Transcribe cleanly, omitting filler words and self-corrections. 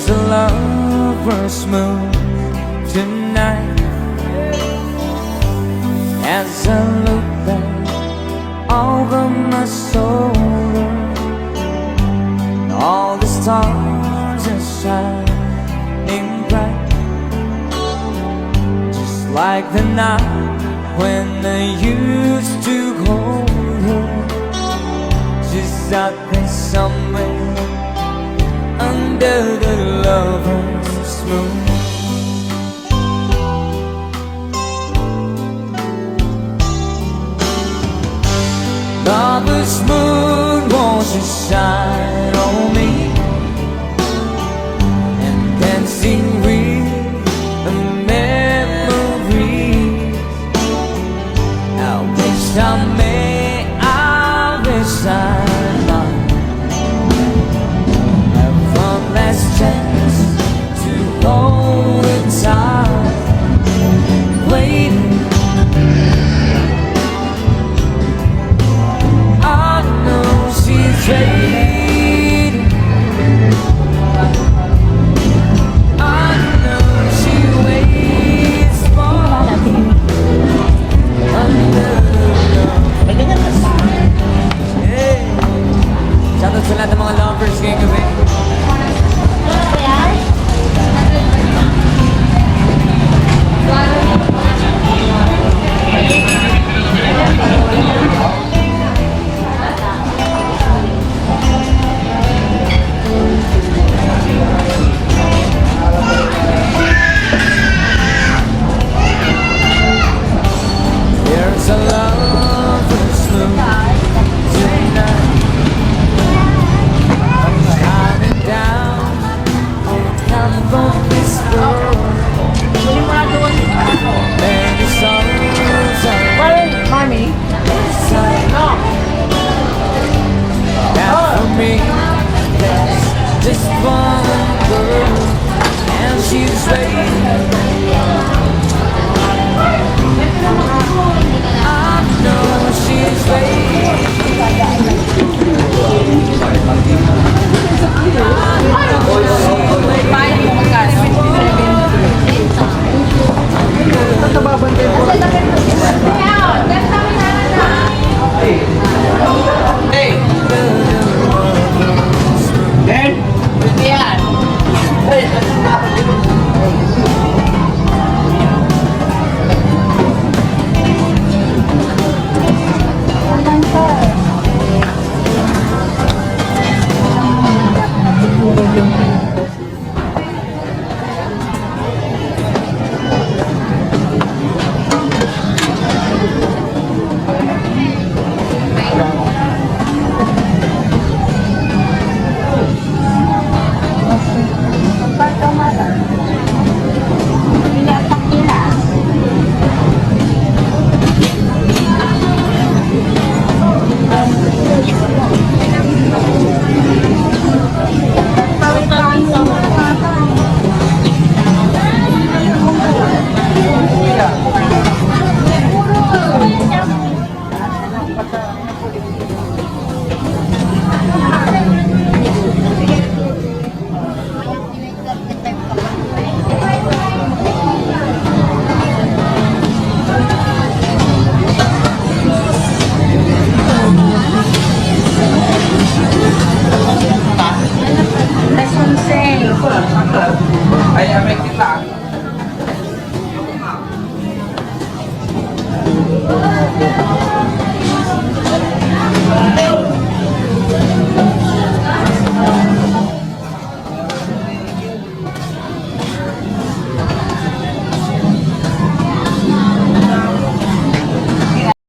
a lover's moon tonight. As I look back over my shoulder, all the stars are shining bright, just like the night when I used to hold her. She's out there somewhere under the lover's moon. Lover's moon, won't you shine on me, and dancing with the memories. I wish I may, I wish I might have one last chance to hold it tight, waiting. She's waiting. I know she waits for me under the love. Hey, shoutout sa lahat ng mga lovers ngayong gabi. There's a lover's moon tonight, shining down on top of this world. Many songs are Mommy? now for me. There's just one girl, and she's waiting. I know she's waiting.